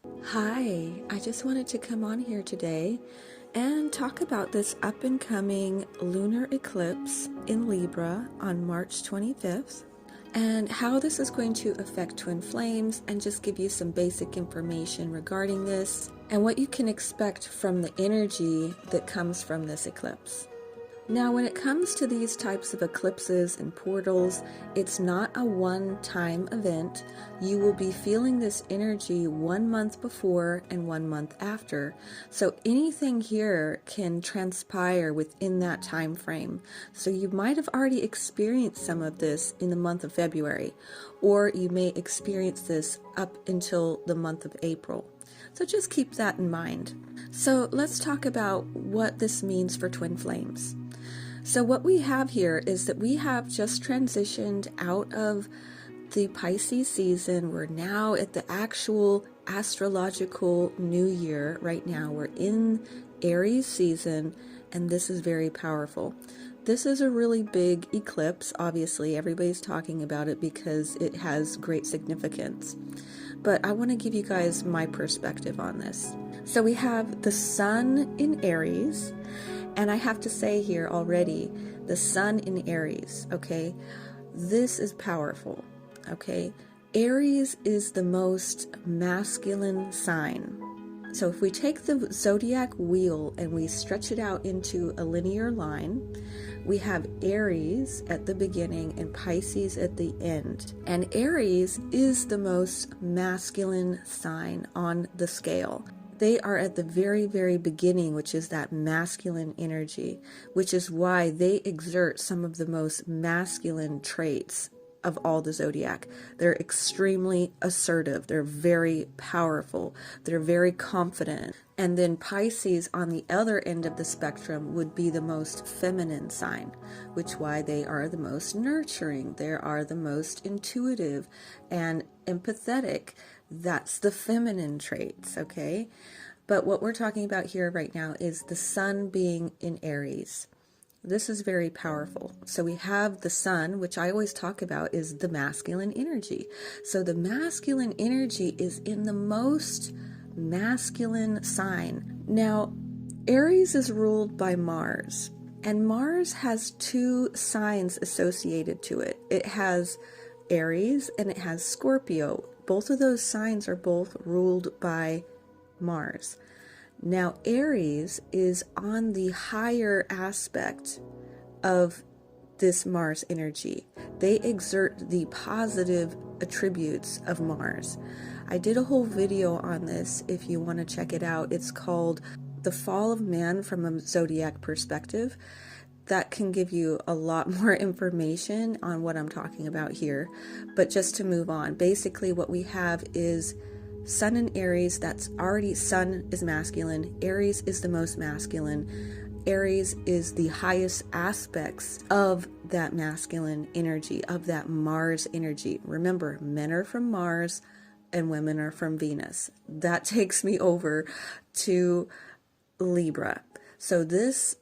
Hi, I just wanted to come on here today and talk about this up and coming lunar eclipse in Libra on March 25th and how this is going to affect twin flames, and just give you some basic information regarding this and what you can expect from the energy that comes from this eclipse. Now, when it comes to these types of eclipses and portals, it's not a one-time event. You will be feeling this energy 1 month before and 1 month after. So anything here can transpire within that time frame. So you might have already experienced some of this in the month of February, or you may experience this up until the month of April. So just keep that in mind. So let's talk about what this means for twin flames. So what we have here is that we have just transitioned out of the Pisces season. We're now at the actual astrological new year right now. We're in Aries season, and this is very powerful. This is a really big eclipse. Obviously, everybody's talking about it because it has great significance. But I want to give you guys my perspective on this. So we have the sun in Aries. And I have to say here already, the sun in Aries, okay? This is powerful, okay? Aries is the most masculine sign. So if we take the zodiac wheel and we stretch it out into a linear line, we have Aries at the beginning and Pisces at the end. And Aries is the most masculine sign on the scale. They are at the very, very beginning, which is that masculine energy, which is why they exert some of the most masculine traits of all the zodiac. They're extremely assertive. They're very powerful. They're very confident. And then Pisces on the other end of the spectrum would be the most feminine sign, which why they are the most nurturing. They are the most intuitive and empathetic. That's the feminine traits, okay? But what we're talking about here right now is the sun being in Aries. This is very powerful. So we have the sun, which I always talk about is the masculine energy. So the masculine energy is in the most masculine sign. Now, Aries is ruled by Mars, and Mars has 2 signs associated to it. It has Aries and it has Scorpio. Both of those signs are both ruled by Mars. Now, Aries is on the higher aspect of this Mars energy. They exert the positive attributes of Mars. I did a whole video on this if you want to check it out. It's called The Fall of Man from a Zodiac Perspective. That can give you a lot more information on what I'm talking about here. But just to move on, basically what we have is Sun in Aries. That's already, Sun is masculine. Aries is the most masculine. Aries is the highest aspects of that masculine energy, of that Mars energy. Remember, men are from Mars and women are from Venus. That takes me over to Libra. So this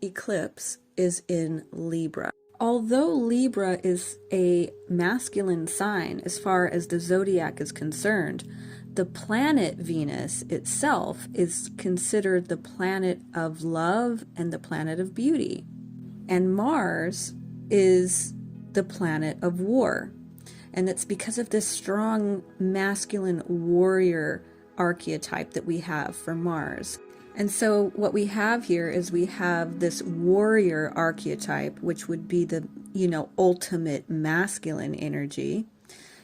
eclipse is in Libra. Although Libra is a masculine sign as far as the zodiac is concerned, the planet Venus itself is considered the planet of love and the planet of beauty. And Mars is the planet of war. And it's because of this strong masculine warrior archetype that we have for Mars. And so what we have here is we have this warrior archetype, which would be the, ultimate masculine energy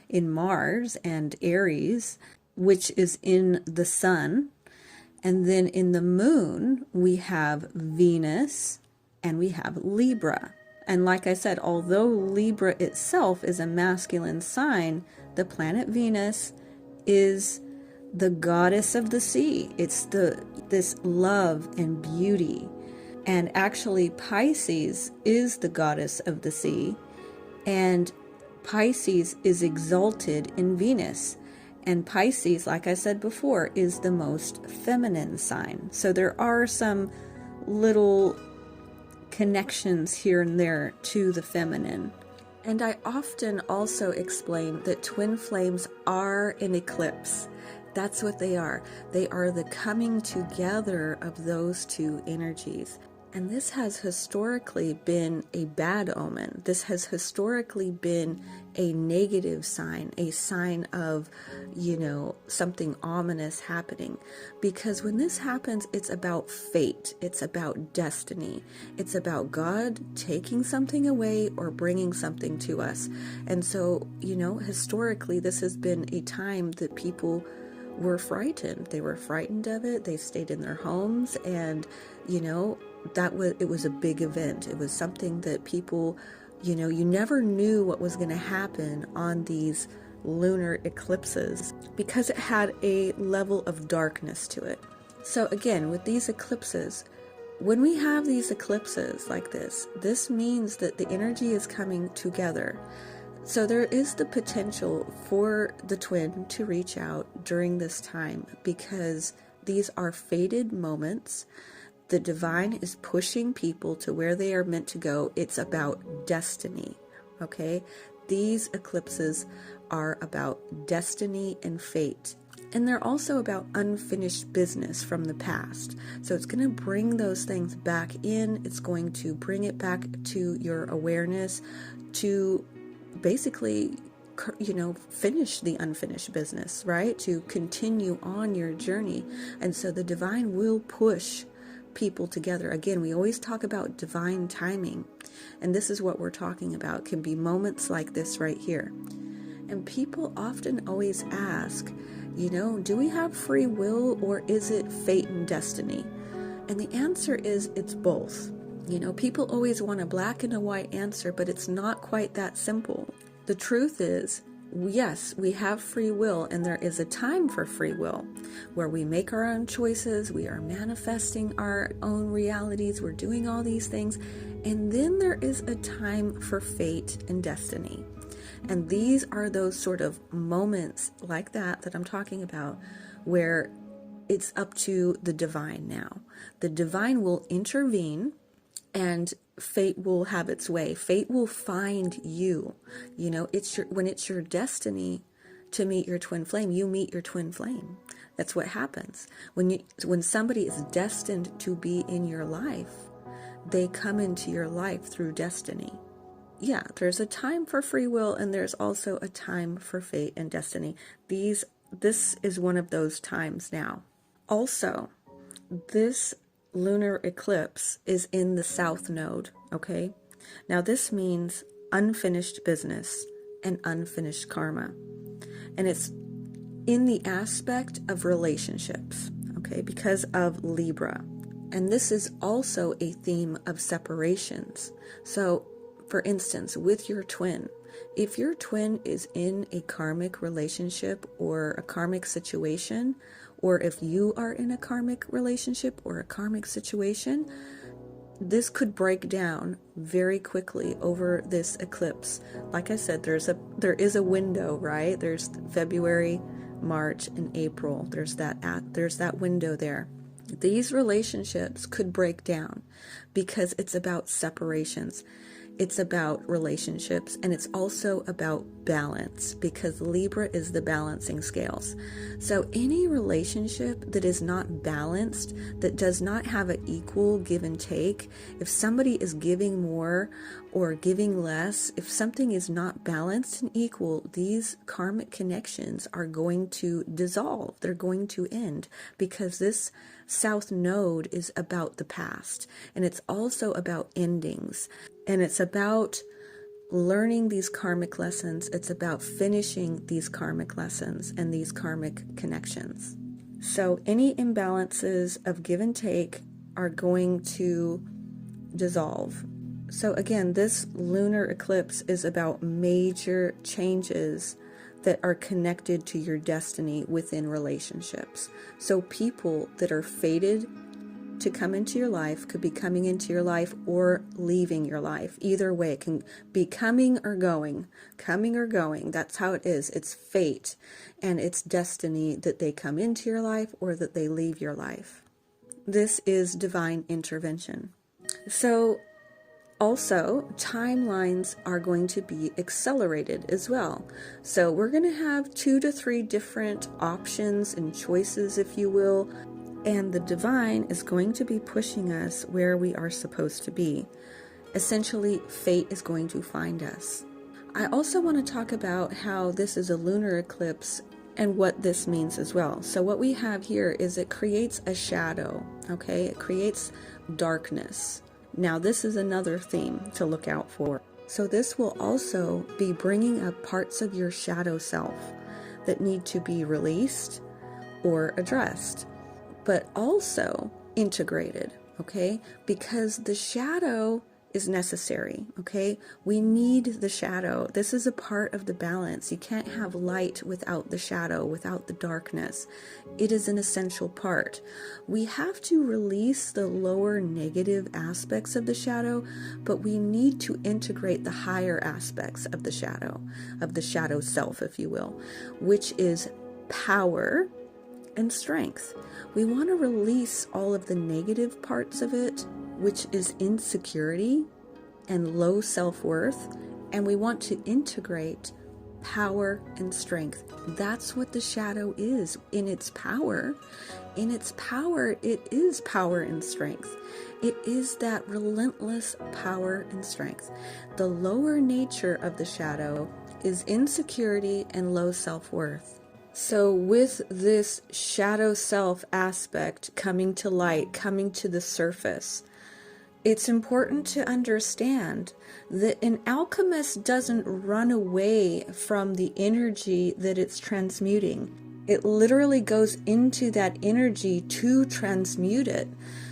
in Mars and Aries, which is in the sun. And then in the moon, we have Venus and we have Libra. And like I said, although Libra itself is a masculine sign, the planet Venus is the goddess of the sea. It's this love and beauty. And actually Pisces is the goddess of the sea, and Pisces is exalted in Venus. And Pisces, like I said before, is the most feminine sign. So there are some little connections here and there to the feminine. And I often also explain that twin flames are an eclipse. That's what they are. They are the coming together of those two energies. And this has historically been a bad omen. This has historically been a negative sign, a sign of, something ominous happening. Because when this happens, it's about fate. It's about destiny. It's about God taking something away or bringing something to us. And so, historically, this has been a time that people were frightened. They were frightened of it. They stayed in their homes, and, it was a big event. It was something that people, you never knew what was going to happen on these lunar eclipses because it had a level of darkness to it. So again, with these eclipses, when we have these eclipses like this means that the energy is coming together. So there is the potential for the twin to reach out during this time because these are fated moments. The divine is pushing people to where they are meant to go. It's about destiny, okay? These eclipses are about destiny and fate. And they're also about unfinished business from the past. So it's going to bring those things back in. It's going to bring it back to your awareness to basically, finish the unfinished business, right? To continue on your journey. And so the divine will push people together. Again, we always talk about divine timing, and this is what we're talking about. It can be moments like this right here. And people often always ask, do we have free will or is it fate and destiny? And the answer is it's both. People always want a black and a white answer, but it's not quite that simple. The truth is, yes, we have free will, and there is a time for free will where we make our own choices, we are manifesting our own realities, we're doing all these things, and then there is a time for fate and destiny. And these are those sort of moments like that I'm talking about, where it's up to the divine now. The divine will intervene, and fate will have its way. Fate will find you. When it's your destiny to meet your twin flame, you meet your twin flame. That's what happens. When somebody is destined to be in your life, they come into your life through destiny. Yeah, there's a time for free will, and there's also a time for fate and destiny. This is one of those times now. Also, this lunar eclipse is in the south node, okay? Now this means unfinished business and unfinished karma. And it's in the aspect of relationships, okay, because of Libra. And this is also a theme of separations. So, for instance, with your twin, if your twin is in a karmic relationship or a karmic situation, or if you are in a karmic relationship or a karmic situation, this could break down very quickly over this eclipse. Like I said, there is a window, right? There's February, March, and April. There's that window there. These relationships could break down because it's about separations. It's about relationships, and it's also about balance, because Libra is the balancing scales. So any relationship that is not balanced, that does not have an equal give and take, if somebody is giving more or giving less, if something is not balanced and equal, these karmic connections are going to dissolve. They're going to end, because this South Node is about the past, and it's also about endings. And it's about learning these karmic lessons. It's about finishing these karmic lessons and these karmic connections. So any imbalances of give and take are going to dissolve. So again, this lunar eclipse is about major changes that are connected to your destiny within relationships. So people that are fated to come into your life could be coming into your life or leaving your life. Either way, it can be coming or going. Coming or going. That's how it is. It's fate and it's destiny that they come into your life or that they leave your life. This is divine intervention. So Also, timelines are going to be accelerated as well. So we're going to have 2 to 3 different options and choices, if you will, and the divine is going to be pushing us where we are supposed to be. Essentially, fate is going to find us. I also want to talk about how this is a lunar eclipse and what this means as well. So what we have here is it creates a shadow, okay? It creates darkness. Now, this is another theme to look out for. So this will also be bringing up parts of your shadow self that need to be released or addressed, but also integrated, okay? Because the shadow is necessary, okay? We need the shadow. This is a part of the balance. You can't have light without the shadow, without the darkness. It is an essential part. We have to release the lower negative aspects of the shadow, but we need to integrate the higher aspects of the shadow self, if you will, which is power and strength. We want to release all of the negative parts of it, which is insecurity and low self-worth, and we want to integrate power and strength. That's what the shadow is in its power. In its power, it is power and strength. It is that relentless power and strength. The lower nature of the shadow is insecurity and low self-worth. So with this shadow self aspect coming to light, coming to the surface, it's important to understand that an alchemist doesn't run away from the energy that it's transmuting. It literally goes into that energy to transmute it.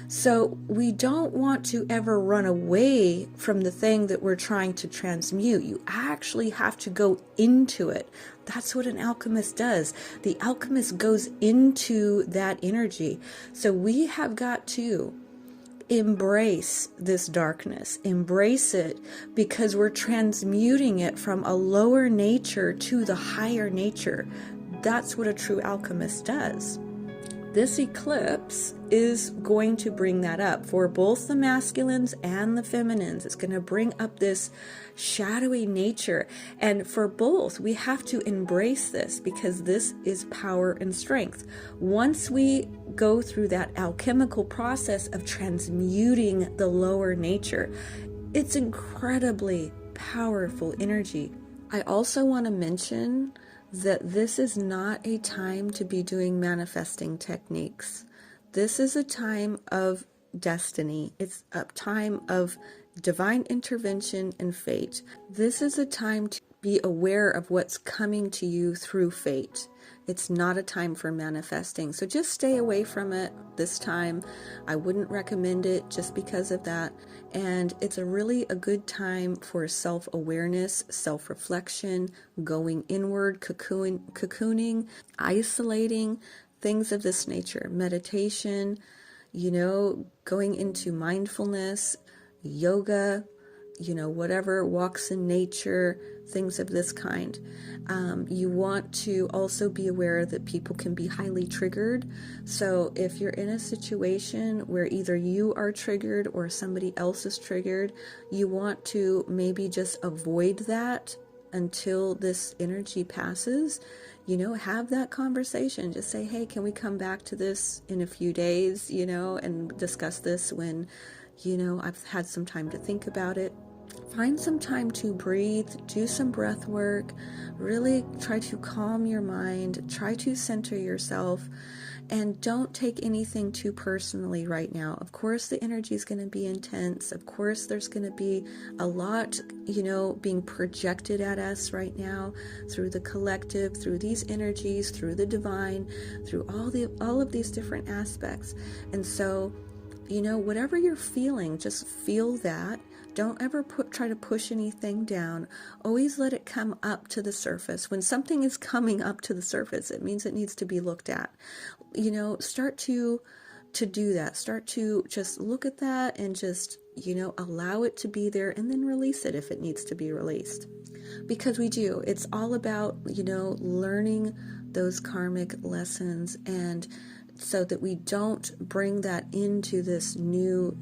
So we don't want to ever run away from the thing that we're trying to transmute. You actually have to go into it. That's what an alchemist does. The alchemist goes into that energy. So we have got to embrace this darkness, embrace it, because we're transmuting it from a lower nature to the higher nature. That's what a true alchemist does. This eclipse is going to bring that up for both the masculines and the feminines. It's going to bring up this shadowy nature. And for both, we have to embrace this because this is power and strength. Once we go through that alchemical process of transmuting the lower nature, it's incredibly powerful energy. I also want to mention that this is not a time to be doing manifesting techniques. This is a time of destiny. It's a time of divine intervention and fate. This is a time to be aware of what's coming to you through fate. It's not a time for manifesting. So just stay away from it this time. I wouldn't recommend it just because of that. And it's a good time for self-awareness, self-reflection, going inward, cocooning, isolating, things of this nature. Meditation, going into mindfulness, yoga, whatever, walks in nature, things of this kind. You want to also be aware that people can be highly triggered. So if you're in a situation where either you are triggered or somebody else is triggered, you want to maybe just avoid that until this energy passes. Have that conversation. Just say, hey, can we come back to this in a few days, and discuss this when, I've had some time to think about it. Find some time to breathe, do some breath work, really try to calm your mind, try to center yourself, and don't take anything too personally right now. Of course, the energy is going to be intense. Of course, there's going to be a lot, being projected at us right now through the collective, through these energies, through the divine, through all of these different aspects. And so, whatever you're feeling, just feel that. Don't ever try to push anything down. Always let it come up to the surface. When something is coming up to the surface, it means it needs to be looked at. Start to do that. Start to just look at that and just, allow it to be there and then release it if it needs to be released. Because we do. It's all about, learning those karmic lessons, and so that we don't bring that into this new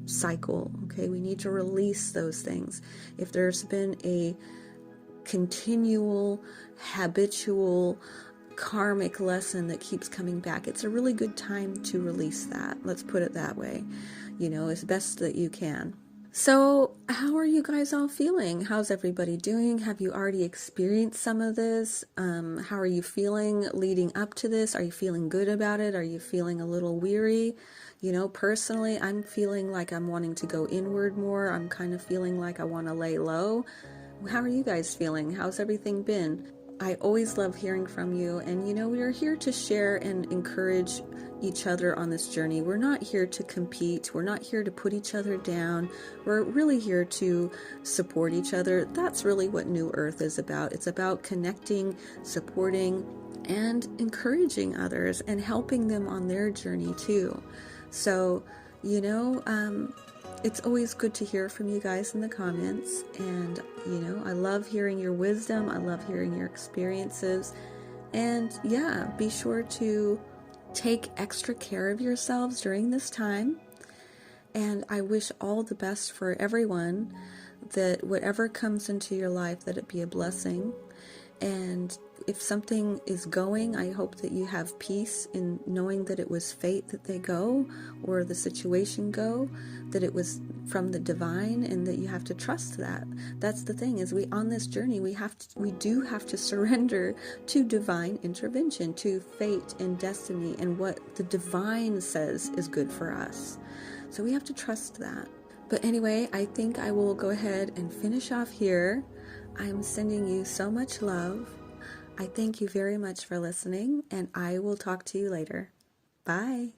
cycle. Okay, we need to release those things. If there's been a continual, habitual, karmic lesson that keeps coming back, it's a really good time to release that. Let's put it that way, as best that you can. So how are you guys all feeling? How's everybody doing? Have you already experienced some of this? How are you feeling leading up to this? Are you feeling good about it? Are you feeling a little weary? Personally, I'm feeling like I'm wanting to go inward more. I'm kind of feeling like I want to lay low. How are you guys feeling? How's everything been? I always love hearing from you, and we are here to share and encourage each other on this journey. We're not here to compete. We're not here to put each other down. We're really here to support each other. That's really what New Earth is about. It's about connecting, supporting, and encouraging others and helping them on their journey too. So, it's always good to hear from you guys in the comments, and I love hearing your wisdom. I love hearing your experiences, and be sure to take extra care of yourselves during this time. And I wish all the best for everyone, that whatever comes into your life, that it be a blessing. And if something is going, I hope that you have peace in knowing that it was fate that they go, or the situation go, that it was from the divine, and that you have to trust that. That's the thing, is on this journey, we do have to surrender to divine intervention, to fate and destiny, and what the divine says is good for us. So we have to trust that. But anyway, I think I will go ahead and finish off here. I'm sending you so much love. I thank you very much for listening, and I will talk to you later. Bye.